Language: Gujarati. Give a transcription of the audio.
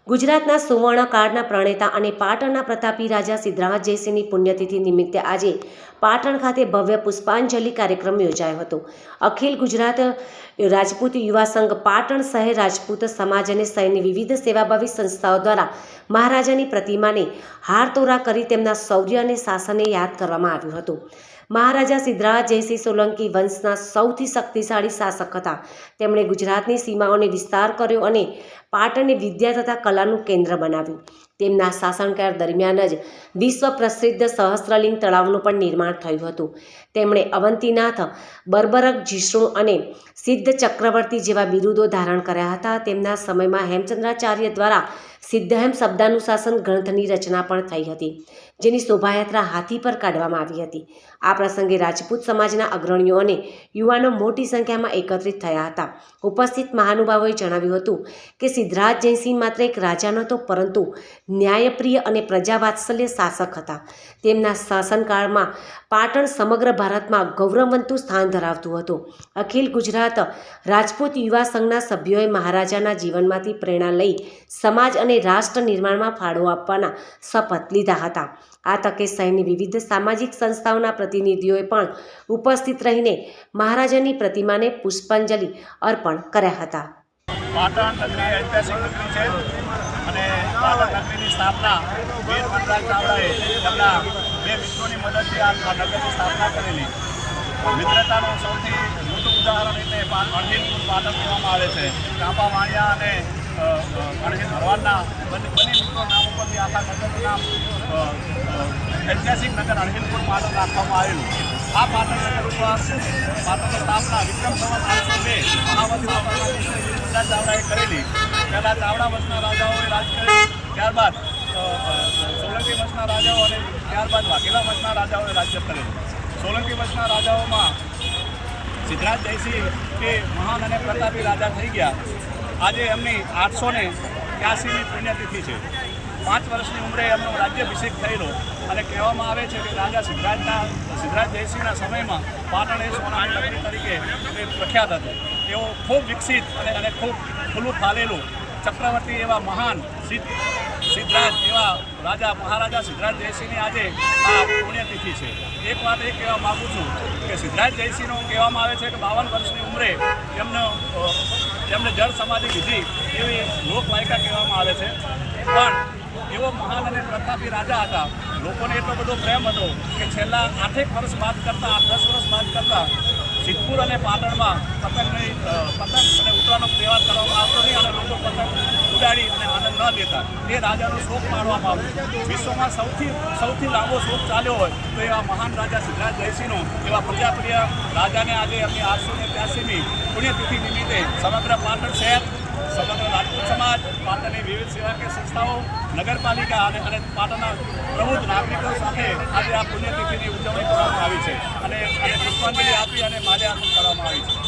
ગુજરાતના સુવર્ણકાળના પ્રણેતા અને પાટણના પ્રતાપી રાજા સિદ્ધરાજ જયસિંહની પુણ્યતિથિ નિમિત્તે આજે પાટણ ખાતે ભવ્ય પુષ્પાંજલિ કાર્યક્રમ યોજાયો હતો. અખિલ ગુજરાત રાજપૂત યુવા સંઘ, પાટણ શહેર રાજપૂત સમાજ અને શહેરની વિવિધ સેવાભાવી સંસ્થાઓ દ્વારા મહારાજાની પ્રતિમાને હારતોરા કરી તેમના શૌર્ય અને શાસનને યાદ કરવામાં આવ્યું હતું. મહારાજા સિદ્ધરાજ જયસિંહ સોલંકી વંશના સૌથી શક્તિશાળી શાસક હતા. તેમણે ગુજરાતની સીમાઓને વિસ્તાર કર્યો અને પાટણને વિદ્યા તથા કલાનું કેન્દ્ર બનાવ્યું. તેમના શાસનકાળ દરમિયાન જ વિશ્વ પ્રસિદ્ધ સહસ્ત્રલિંગ તળાવનું પણ નિર્માણ થયું હતું. તેમણે અવંતીનાથ, બર્બરક, જીષ્ણુ અને સિદ્ધ ચક્રવર્તી જેવા બિરુદો ધારણ કર્યા હતા. તેમના સમયમાં હેમચંદ્રાચાર્ય દ્વારા સિદ્ધહેમ શબ્દાનુશાસન ગ્રંથની રચના પણ થઈ હતી, જેની શોભાયાત્રા હાથી પર કાઢવામાં આવી હતી. આ પ્રસંગે રાજપૂત સમાજના અગ્રણીઓ અને યુવાનો મોટી સંખ્યામાં એકત્રિત થયા હતા. ઉપસ્થિત મહાનુભાવોએ જણાવ્યું હતું કે સિદ્ધરાજ જયસિંહ માત્ર એક રાજા નહોતો, પરંતુ ન્યાયપ્રિય અને પ્રજાવાત્સલ્ય શાસક હતા. તેમના શાસનકાળમાં પાટણ સમગ્ર ભારતમાં ગૌરવવંતું સ્થાન ધરાવતું હતું. અખિલ ગુજરાત રાજપૂત યુવા સંઘના સભ્યોએ મહારાજાના જીવનમાંથી પ્રેરણા લઈ સમાજ અને રાષ્ટ્ર નિર્માણમાં ફાળો આપવાના શપથ લીધા હતા. આ તકે શહેરની વિવિધ સામાજિક સંસ્થાઓના પ્રતિનિધિઓએ પણ ઉપસ્થિત રહીને મહારાજાની પ્રતિમાને પુષ્પાંજલિ અર્પણ કર્યા હતા. પાટણ નગરી ઐતિહાસિક નગરી છે અને પાટણ નગરીની સ્થાપના વીર વનરાજ ચાવડાએ તેમના બે મિત્રોની મદદથી આ નગરની સ્થાપના કરેલી. મિત્રતાનું સૌથી મોટું ઉદાહરણ એટલે અણહિલપુર પાટણ કહેવામાં આવે છે. કાંપા વાણિયા અને અણહિલ ભરવાડના બંને મિત્રો નામ ઉપરથી આખા નગરનું નામ ઐતિહાસિક નગર અણહિલપુર પાટણ રાખવામાં આવેલું. આ પાટણ નગર ઉપર પાટણની સ્થાપના વિક્રમ સંવત 802 મહાવત ચાવડાએ કરેલી. પહેલાં ચાવડા વંશના રાજાઓએ રાજ કરેલું, ત્યારબાદ સોલંકી વંશના રાજાઓ અને ત્યારબાદ વાઘેલા વંશના રાજાઓએ રાજ્ય કરેલું. સોલંકી વંશના રાજાઓમાં સિદ્ધરાજ જયસિંહ એ મહાન અને પ્રતાપી રાજા થઈ ગયા. આજે એમની 883મી પુણ્યતિથિ છે. 5 વર્ષની ઉંમરે એમનો રાજ્યાભિષેક થયેલો અને કહેવામાં આવે છે કે રાજા સિદ્ધરાજ જયસિંહના સમયમાં પાટણ એ સોનાની નગરી તરીકે પ્રખ્યાત હતું. તેઓ ખૂબ વિકસિત અને ખૂબ ખુલ્લું ફાલેલું ચક્રવર્તી એવા મહાન સિદ્ધરાજ એવા મહારાજા સિદ્ધરાજ જયસિંહની આજે આ પુણ્યતિથિ છે. એક વાત એ કહેવા માગું છું કે સિદ્ધરાજ જયસિંહનો કહેવામાં આવે છે કે 52 વર્ષની ઉંમરે એમને જળ સમાધિ લીધી એવી લોકવાયકા કહેવામાં આવે છે. પણ એવો મહાન અને પ્રતાપી રાજા હતા. લોકોને એટલો બધો પ્રેમ હતો કે છેલ્લા 8 વર્ષ બાદ કરતાં 10 વર્ષ બાદ કરતાં સિદ્ધપુર અને પાટણમાં પતંગ અને ઉત્તરાયણનો તહેવાર કરવામાં આવતો નહીં અને લોકો પતંગ ઉડાડી અને આનંદ ન લેતા. એ રાજાનો શોખ માણવામાં આવ્યો. વિશ્વમાં સૌથી લાંબો શોખ ચાલ્યો હોય તો એવા મહાન રાજા સિદ્ધરાજ જયસિંહનો એવા પ્રજાપ્રિય રાજાને આજે એમની 883મી પુણ્યતિથિ નિમિત્તે સમગ્ર પાટણ શહેર, સમગ્ર રાજપૂત સમાજ, પાટણની વિવિધ સેવાકીય સંસ્થાઓ, નગરપાલિકા અને પાટણના પ્રબુદ્ધ નાગરિકો સાથે આજે આ પુણ્યતિથિની ઉજવણી કરવામાં આવી છે અને પુષ્પાંજલિ આપી અને માલ્યાર્પણ કરવામાં આવી છે.